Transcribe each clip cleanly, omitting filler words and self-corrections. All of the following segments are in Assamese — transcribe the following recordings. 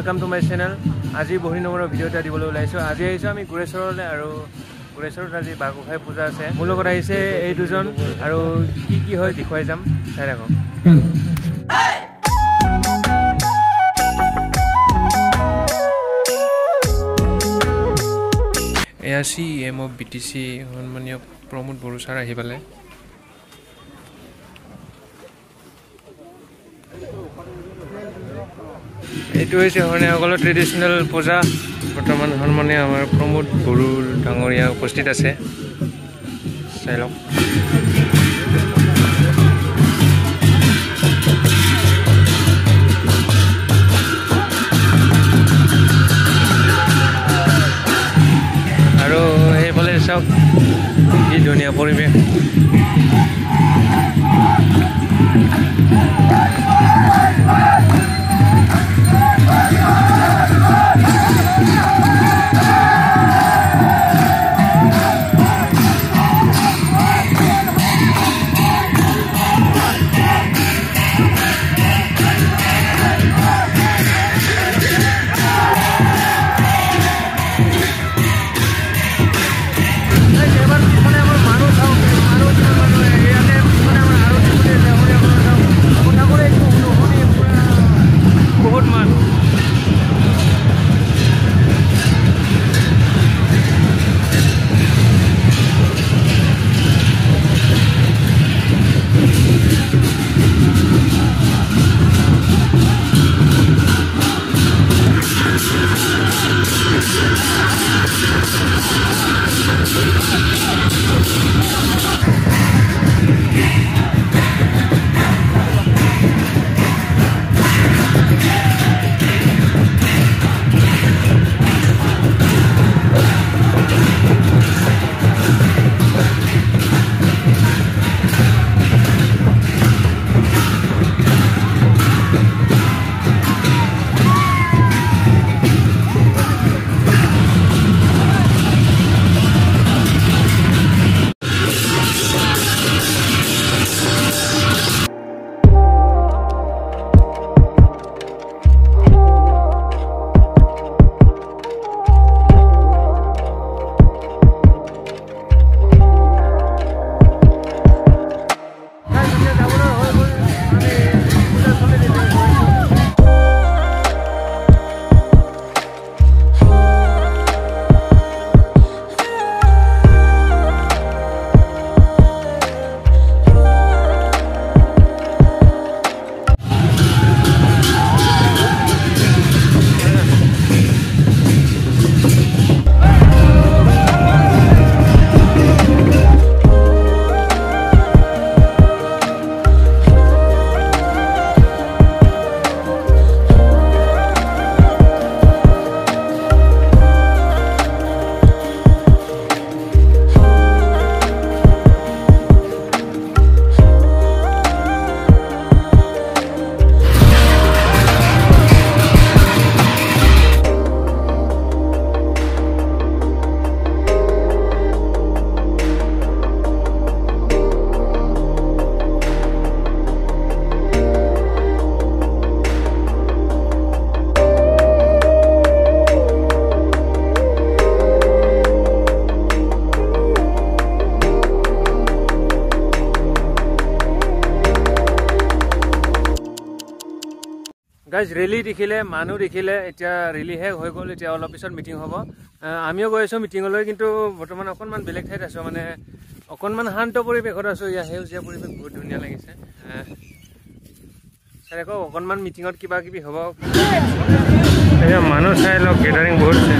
Welcome to my channel. আজি বহি নম্বৰৰ ভিডিঅ' এটা দিবলৈ ওলাইছোঁ। আজি আহিছোঁ আমি গুৰেশ্বৰলৈ আৰু গুৰেশ্বৰত আজি বাঘগোসাঁই পূজা আছে। মোৰ লগত আহিছে এই দুজন আৰু কি হয় দেখুৱাই যাম, চাই থাকক। এয়া CEM অফ BTC সন্মানীয় প্ৰমোদ বড়ো ছাৰ আহি পালে। এইটো হৈছে শৰণীয়াসকলৰ ট্ৰেডিশ্যনেল পূজা। বৰ্তমান সন্মানীয় আমাৰ প্ৰমোদ বড়ো ডাঙৰীয়া উপস্থিত আছে, চাই লওক। আৰু সেইফালে চাওক কি ধুনীয়া পৰিৱেশ। গাইজ ৰেলী দেখিলে, মানুহ দেখিলে, এতিয়া ৰেলী শেষ হৈ গ'ল। এতিয়া অলপ পিছত মিটিং হ'ব। আমিও গৈ আছোঁ মিটিঙলৈ, কিন্তু বৰ্তমান অকণমান বেলেগ ঠাইত আছোঁ, মানে অকণমান শান্ত পৰিৱেশত আছোঁ। ইয়াৰ সেউজীয়া পৰিৱেশ বহুত ধুনীয়া লাগিছে। চাই আকৌ অকণমান মিটিঙত কিবা কিবি হ'ব। এতিয়া মানুহ চাই লওক, গেডাৰিং বহুত আছে।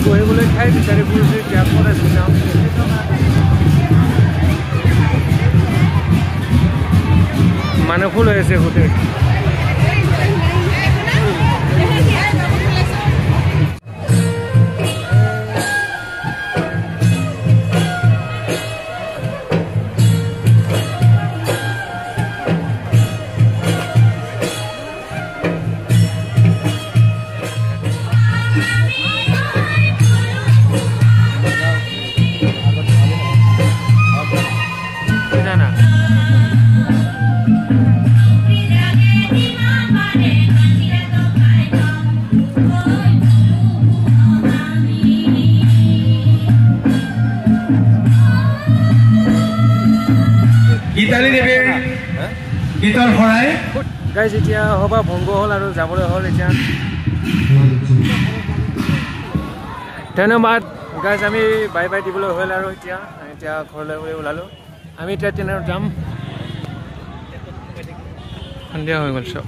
বহিবলৈ ঠাই বিচাৰি ফুৰিছোঁ এতিয়া কলেজ যাওঁ মানুহ ফুল হৈ আছে গোটেই গীতালি দেৱীৰ গীতৰ শৰাই গাইজ এতিয়া সভা ভংগ হ'ল আৰু যাবলৈ হ'ল এতিয়া ধন্যবাদ গাইজ আমি বাই বাই দিবলৈ হ'ল আৰু এতিয়া ঘৰলৈ ওলালোঁ আমি এতিয়া ট্ৰেইনত যাম সন্ধিয়া হৈ গ'ল চব